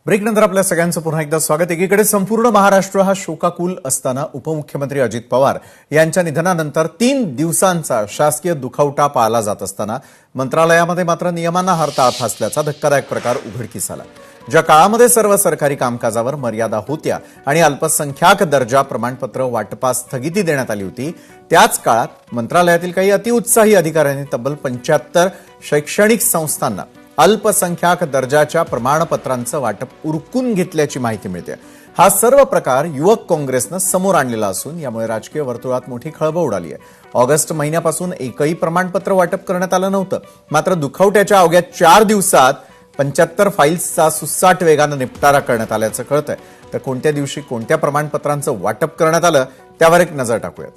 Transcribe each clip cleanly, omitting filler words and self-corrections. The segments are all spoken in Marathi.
ब्रेकनंतर आपल्या सगळ्यांचं पुन्हा एकदा स्वागत. एकीकडे संपूर्ण महाराष्ट्र हा शोकाकुल असताना उपमुख्यमंत्री अजित पवार यांच्या निधनानंतर 3 दिवसांचा शासकीय दुखवटा पाळला जात असताना मंत्रालयामध्ये मात्र नियमांना हरताळ फासल्याचा धक्कादायक प्रकार उघडकीस आला. ज्या काळामध्ये सर्व सरकारी कामकाजावर मर्यादा होत्या आणि अल्पसंख्याक दर्जा प्रमाणपत्र वाटपास स्थगिती देण्यात आली होती, त्याच काळात मंत्रालयातील काही अतिउत्साही अधिकाऱ्यांनी तब्बल 75 शैक्षणिक संस्थांना अल्पसंख्याक दर्जाच्या प्रमाणपत्रांचं वाटप उरकून घेतल्याची माहिती मिळते. हा सर्व प्रकार युवक काँग्रेसनं समोर आणलेला असून यामुळे राजकीय वर्तुळात मोठी खळबळ उडाली आहे. ऑगस्ट महिन्यापासून एकही प्रमाणपत्र वाटप करण्यात आलं नव्हतं. मात्र दुखवट्याच्या अवघ्या 4 दिवसात 75 फाईल्सचा सुसाट वेगानं निपटारा करण्यात आल्याचं कळतंय. तर कोणत्या दिवशी कोणत्या प्रमाणपत्रांचं वाटप करण्यात आलं त्यावर एक नजर टाकूयात.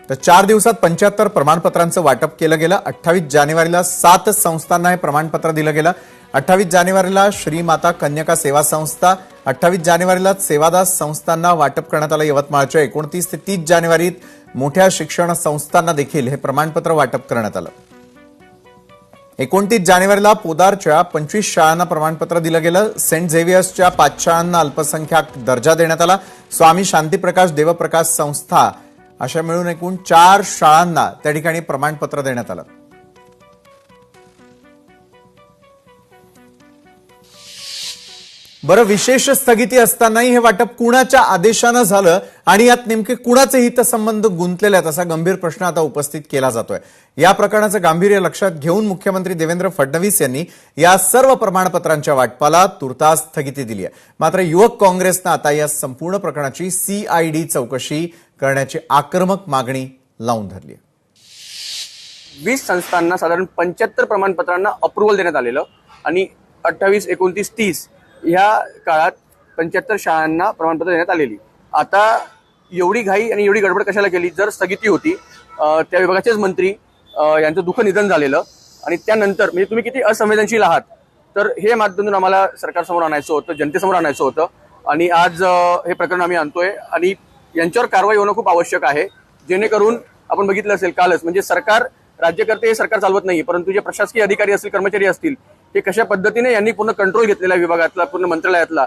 तर 4 दिवसात 75 प्रमाणपत्रांचं वाटप केलं गेलं. 28 जानेवारीला 7 संस्थांना हे प्रमाणपत्र दिलं गेलं. 28 जानेवारीला श्रीमाता कन्यका सेवा संस्था, 28 जानेवारीला सेवादास संस्थांना वाटप करण्यात आलं. यवतमाळच्या 29 ते 30 जानेवारीत मोठ्या शिक्षण संस्थांना देखील हे प्रमाणपत्र वाटप करण्यात आलं. 29 जानेवारीला पोदारच्या 25 शाळांना प्रमाणपत्र दिलं गेलं. सेंट झेवियर्सच्या 5 शाळांना अल्पसंख्याक दर्जा देण्यात आला. स्वामी शांतीप्रकाश देवप्रकाश संस्था अशा मिळून एकूण 4 शाळांना त्या ठिकाणी प्रमाणपत्र देण्यात आलं. बरं, विशेष स्थगिती असतानाही हे वाटप कुणाच्या आदेशानं झालं आणि यात नेमके कुणाचे हितसंबंध गुंतलेले आहेत असा गंभीर प्रश्न आता उपस्थित केला जातोय. या प्रकरणाचं गांभीर्य लक्षात घेऊन मुख्यमंत्री देवेंद्र फडणवीस यांनी या सर्व प्रमाणपत्रांच्या वाटपाला तुर्तास स्थगिती दिली आहे. मात्र युवक काँग्रेसनं आता या संपूर्ण प्रकरणाची CID चौकशी करण्याची आक्रमक मागणी लावून धरली आहे. 20 संस्थांना साधारण 75 प्रमाणपत्रांना अप्रुव्हल देण्यात आलेलं आणि 28, 29, 30 ह्या काळात 75 शाळांना प्रमाणपत्र देण्यात आलेली. आता एवढी घाई आणि एवढी गडबड कशाला केली? जर स्थगिती होती, त्या विभागाचेच मंत्री यांचं दुःख निधन झालेलं आणि त्यानंतर म्हणजे तुम्ही किती असंवेदनशील आहात, तर हे माध्यमातून आम्हाला सरकारसमोर आणायचं होतं, जनतेसमोर आणायचं होतं आणि आज हे प्रकरण आम्ही आणतोय आणि यांच्यावर कारवाई होणं खूप आवश्यक आहे. जेणेकरून आपण बघितलं असेल कालच, म्हणजे सरकार, राज्यकर्ते हे सरकार चालवत नाही, परंतु जे प्रशासकीय अधिकारी असतील, कर्मचारी असतील, हे कशा पद्धतीने यांनी पूर्ण कंट्रोल घेतलेला विभागातला, पूर्ण मंत्रालयातला.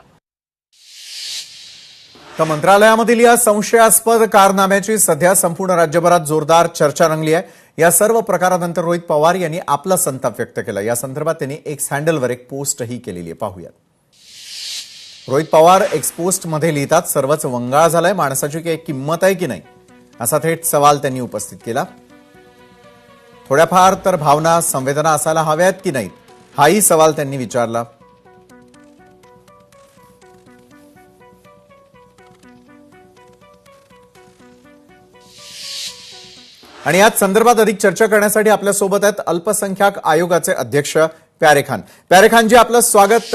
तर मंत्रालयामधील या संशयास्पद कारनाम्याची सध्या संपूर्ण राज्यभरात जोरदार चर्चा रंगली आहे. या सर्व प्रकारानंतर रोहित पवार यांनी आपला संताप व्यक्त केला. या संदर्भात त्यांनी एक्स हँडलवर एक पोस्टही केलेली आहे, पाहूयात. रोहित पवार एक्स पोस्टमध्ये लिहितात, सर्वच वंगाळ झालाय, माणसाची काही किंमत आहे की नाही असा थेट सवाल त्यांनी उपस्थित केला. थोड्याफार तर भावना, संवेदना असायला हव्यात की नाहीत हाही सवाल त्यांनी विचारला. आणि याच संदर्भात अधिक चर्चा करण्यासाठी आपल्यासोबत आहेत अल्पसंख्याक आयोगाचे अध्यक्ष प्यारे खान. प्यारे खानजी, आपलं स्वागत.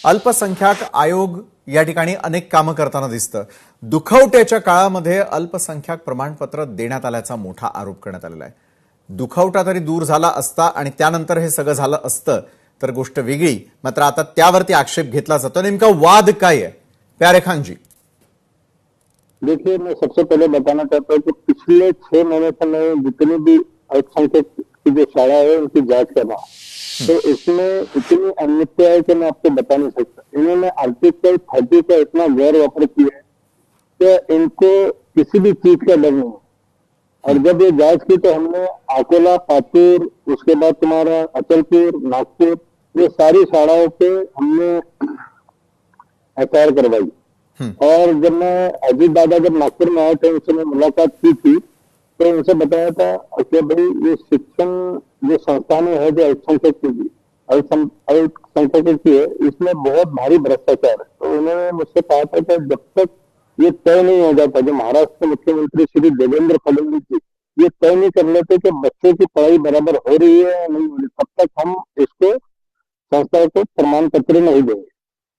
अल्पसंख्याक आयोग या ठिकाणी अनेक कामं करताना दिसतं. दुखवट्याच्या काळामध्ये अल्पसंख्याक प्रमाणपत्र देण्यात आल्याचा मोठा आरोप करण्यात आलेला आहे. दुखवटा तरी दूर झाला असता आणि त्यानंतर हे सगळं झालं असतं तर गोष्ट वेगळी. मात्र आता त्यावरती आक्षेप घेतला जातो. नेमका वाद काय आहे प्यारे खान जी? देखिए, मैं सबसे पहले बताना चाहता हूँ कि पिछले 6 महीने से मैं जितनी भी अल्पसंख्यक की जो शाला है उनकी जांच कर रहा हूँ, तो इसमें इतनी अनियमितता है कि मैं आपको बता नहीं सकता. इन्होंने आर्टिकल 30 का इतना गैर वापर किया है कि इनको किसी भी चीज का डर नहीं. और जब ये जांच की तो हमने अकोला, पातूर, उसके बाद तुम्हारा अचलपुर, नागपुर, ये सारी शालाओं पे हमने FIR करवाई. और जब मैं अजीत दादा जब नागपुर में आए थे, उनसे मैं मुलाकात की थी, तो उनसे बताया था कि भाई ये शिक्षण जो संस्थानें हैं जो अल्पसंख्यक की है, इसमें बहुत भारी भ्रष्टाचार है. तो उन्होंने मुझसे कहा था कि जब तक ये तय नहीं हो जाता, जो महाराष्ट्र के मुख्यमंत्री श्री देवेंद्र फडणवीस जी ये तय नहीं कर लेते कि बच्चों की पढ़ाई बराबर हो रही है या नहीं हो रही, तब तक हम इसको संस्था को प्रमाण पत्र नहीं देंगे.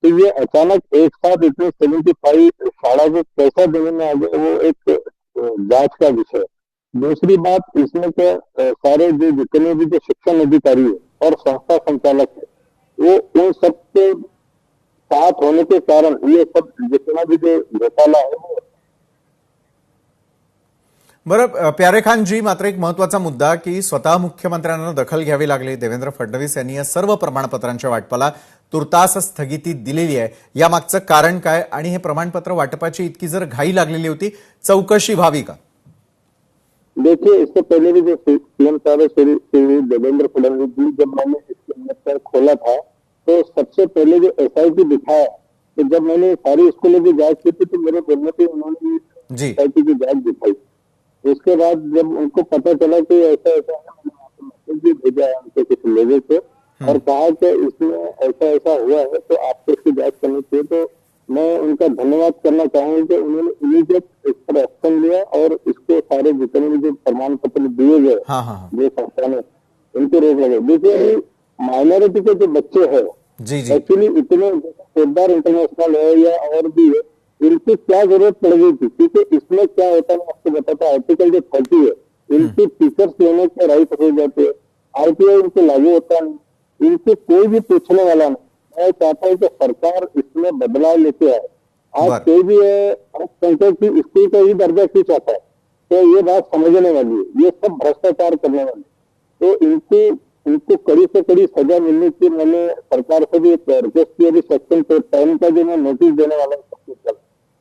तो ये अचानक एक साथ इतने 75 शाला को कैसा देने में आ गए, वो एक जांच का विषय है. दूसरी बात इसमें के सारे जो जितने भी जो शिक्षण अधिकारी है और संस्था संचालक है, वो उन सबके साथ होने के कारण ये सब जितना भी जो घोटाला है वो बरं प्यारे खान जी, मात्र एक महत्वाचा मुद्दा की स्वतः मुख्यमंत्र्यांना दखल घ्यावी लागली. देवेंद्र फडणवीस यांनी या सर्व प्रमाणपत्रांच्या वाटपाला तुर्तास स्थगिती दिलेली आहे. यामागचं कारण काय आणि हे प्रमाणपत्र वाटपाची इतकी जर घाई लागलेली होती, चौकशी व्हावी का? देखिए, इससे पहले भी जो सीएम साहब श्री देवेंद्र फडणवीस जी, जब मैंने इसके खोला था तो सबसे पहले जो एसआईटी दिखाया, तो जब मैंने सारी स्कूलों की जांच की थी तो मेरे बोलने पे उन्होंने जी एसआईटी की जांच दिखाई। उसके बाद जब उनको पता चला कि ऐसा ऐसा है, मैंने वहाँ पे मैसेज भी भेजा है उनके कुछ लोगों को और कहा कि इसमें ऐसा ऐसा हुआ है तो आपको इसकी जांच करनी चाहिए। तो मैं उनका धन्यवाद करना चाहूंगा कि उन्होंने इमीडिएट इस पर एक्शन लिया और इसको सारे जितने भी जो प्रमाण पत्र दिए गए हाँ हाँ हाँ जो संस्था ने उनको रोक लगे। देखिए, अभी माइनॉरिटी के जो बच्चे हैं जी जी एक्चुअली इतने पोद्दार इंटरनेशनल है या और भी है, इनकी क्या जरूरत पड़ गई थी? क्योंकि इसमें क्या होता है, मैं आपको बताता हूँ, आर्टिकल जो 30 है, इनकी टीचर्स लेने के राइट हो जाते हैं, आरटीआई इनको लागू होता नहीं, इनसे कोई भी पूछने वाला नहीं। मैं चाहता हूँ कि सरकार इसमें बदलाव लेके आए। आज बरं. कोई भी है अल्पसंख्यक की स्कूल का ही दर्जा क्यों चाहता है, तो ये बात समझने वाली है। ये सब भ्रष्टाचार करने वाले, तो इनको कड़ी से कड़ी सजा मिलने की मैंने सरकार से भी रिक्वेस्ट की। अभी सेक्शन 10 का जो मैं नोटिस देने वाला हूँ सबसे कल,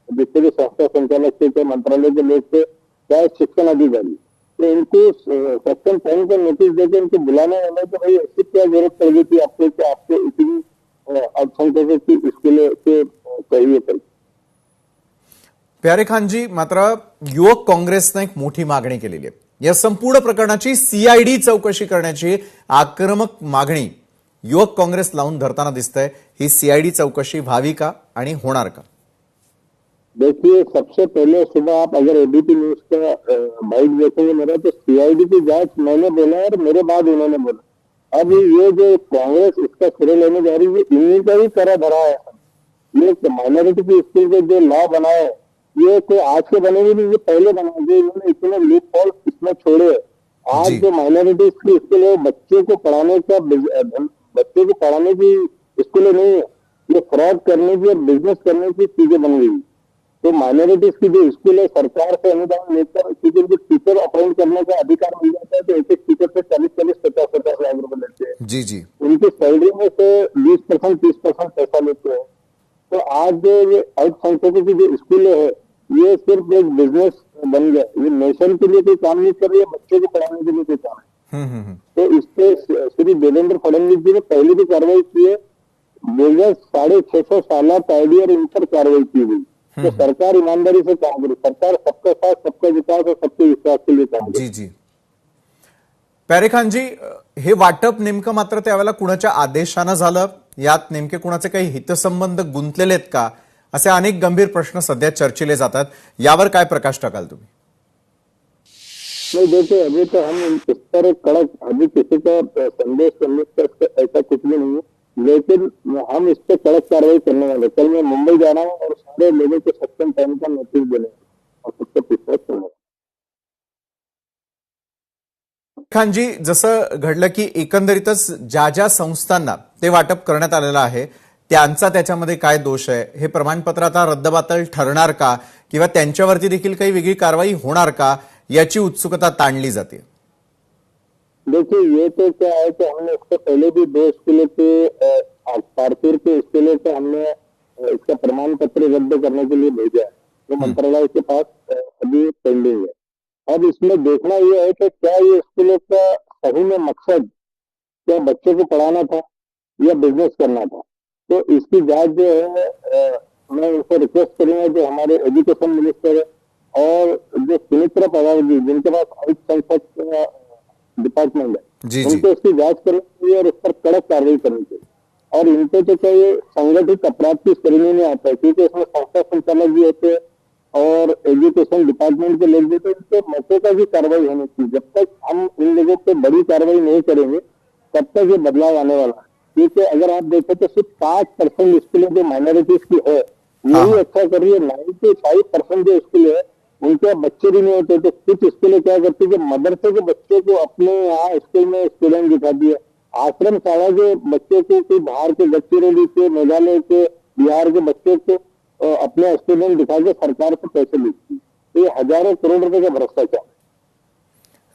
जिससे भी संस्था संचालक से, मंत्रालय के लोग से, चाहे शिक्षण अधिकारी, तो इनको सेक्शन 10 का नोटिस देकर इनको बुलाने वाला है कि भाई ऐसी क्या जरूरत पड़ गई थी आपको कि आपको इतनी अल्पसंख्यकों की स्कूलों से चाहिए कर। प्यारे खान जी, मात्र युवक काँग्रेसनं एक मोठी मागणी केलेली आहे. या संपूर्ण प्रकरणाची सीआयडी चौकशी करण्याची आक्रमक मागणी युवक काँग्रेस लावून धरताना दिसतंय. ही सीआयडी चौकशी व्हावी का आणि होणार का? देखिए, सबसे पहले सुबह आप अगर एबीपी न्यूज का बाइट देखेंगे मेरा, तो सीआईडी की जांच मैंने बोला और मेरे बाद उन्होंने बोला। अब ये जो कांग्रेस इसका श्रेय लेने जा रही है, इन्हीं का ही करा धरा है। ये माइनॉरिटी की स्कूल के जो लॉ बनाए, ये कोई आज के बनेंगे नहीं, ये पहले बनाए गए। इन्होंने इतने लूप होल इसमें छोड़े। आज जी. जो माइनॉरिटी की स्कूल है, बच्चे को पढ़ाने की स्कूलें नहीं है, ये फ्रॉड करने की और बिजनेस करने की चीजें बन गई। तो माइनॉरिटीज की जो स्कूल है, सरकार से अनुदान लेकर क्योंकि उनको टीचर अपॉइंट करने का अधिकार मिल जाता है, तो एक एक टीचर से 40-40, 50-50 लाख रुपए लेते हैं। जी जी उनकी सैलरी में से 20%, 30% पैसा लेते हैं। तो आज जो ये अल्पसंख्यकों की जो स्कूलें है, ये सिर्फ एक बिजनेस बन गया। ये नेशन के लिए कोई काम नहीं कर रही है, बच्चे को पढ़ाने के लिए कोई काम है। तो इस पे श्री देवेंद्र फडणवीस जी ने पहले भी कार्रवाई की है, बोगस 650 साल आईडी और इन पर कार्रवाई की गई। तो सरकार ईमानदारी से काम करे, सरकार सबका साथ, सबका विकास और सबके विश्वास के लिए काम करे। जी जी प्यारे खान जी, हे वाटप नेमकं मात्र त्यावेळेला कुणाच्या आदेशानं झालं? यात नेमके कुणाचे काही हितसंबंध गुंतलेले आहेत का? असे अनेक गंभीर प्रश्न सध्या चर्चिले जातात. यावर काय प्रकाश टाकाल तुम्ही? नहीं, देखिए, अभी तो हम इस पर कड़क, अभी किसी का संदेश करने का ऐसा कुछ भी नहीं है, लेकिन हम इस पर कड़क कार्रवाई करने वाले। कल मैं मुंबई जा रहा हूँ और सारे लोगों को सेक्शन 10 का नोटिस देने और सबसे पूछताछ करना। खान जी, जसं घडलं की एकंदरीतच ज्या ज्या संस्थांना ते वाटप करण्यात आलेलं आहे त्यांचा त्याच्यामध्ये काय दोष आहे? हे प्रमाणपत्र आता रद्दबातल ठरणार का किंवा त्यांच्यावरती देखील काही वेगळी कारवाई होणार का, याची उत्सुकता ताणली जाते. देखिए, ये तो क्या है कि हमने इससे पहले भी 2 स्कूलों के पारतूर के स्कूलों से हमने इसका प्रमाण पत्र रद्द करने के लिए भेजा है, जो मंत्रालय के पास अभी पेंडिंग है। अब इसमें देखना यह है कि क्या ये स्कूलों का सही में मकसद क्या बच्चों को पढ़ाना था या बिजनेस करना था। तो इसकी जांच जो है, मैं उनसे रिक्वेस्ट करूंगा कि हमारे एजुकेशन मिनिस्टर और जो सुमित्रा पवार जी, जिनके पास अल्पसंख्यक डिपार्टमेंट है, जी जी उनको इसकी जांच करनी चाहिए और इस पर कड़क कार्रवाई करनी चाहिए। और इनको तो क्या ये संगठित अपराध की श्रेणी में आता है, क्योंकि इसमें संस्था संचालक भी होते हैं और एजुकेशन डिपार्टमेंट के लोग भी, तो इनके मौके का भी कार्रवाई होनी चाहिए। जब तक हम इन लोगों पे बड़ी कार्रवाई नहीं करेंगे, तब तक ये बदलाव आने वाला है। क्योंकि अगर आप देखें तो सिर्फ 5% स्कूलें जो माइनॉरिटीज की है, वही अच्छा कर रही है। 95% जो स्कूल है, उनके बच्चे भी नहीं होते। तो कुछ स्कूलें क्या करती है कि मदरसे के बच्चे को अपने यहाँ स्कूल में स्टूडेंट दिखाती है, आश्रम शाला के बच्चे को कोई बाहर के गडचिरोली के, मेघालय के, बिहार के बच्चे को अपने स्टूडेंट दिखा के सरकार से पैसे लेती है। तो ये हजारों करोड़ रुपए का भ्रष्टाचार है।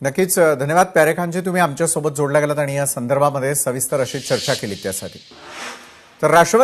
नक्कीच धन्यवाद प्यारेखानजी, तुम्ही आमच्यासोबत जोडल्या गेलात आणि या संदर्भामध्ये सविस्तर अशी चर्चा केली त्यासाठी. तर राष्ट्रवादी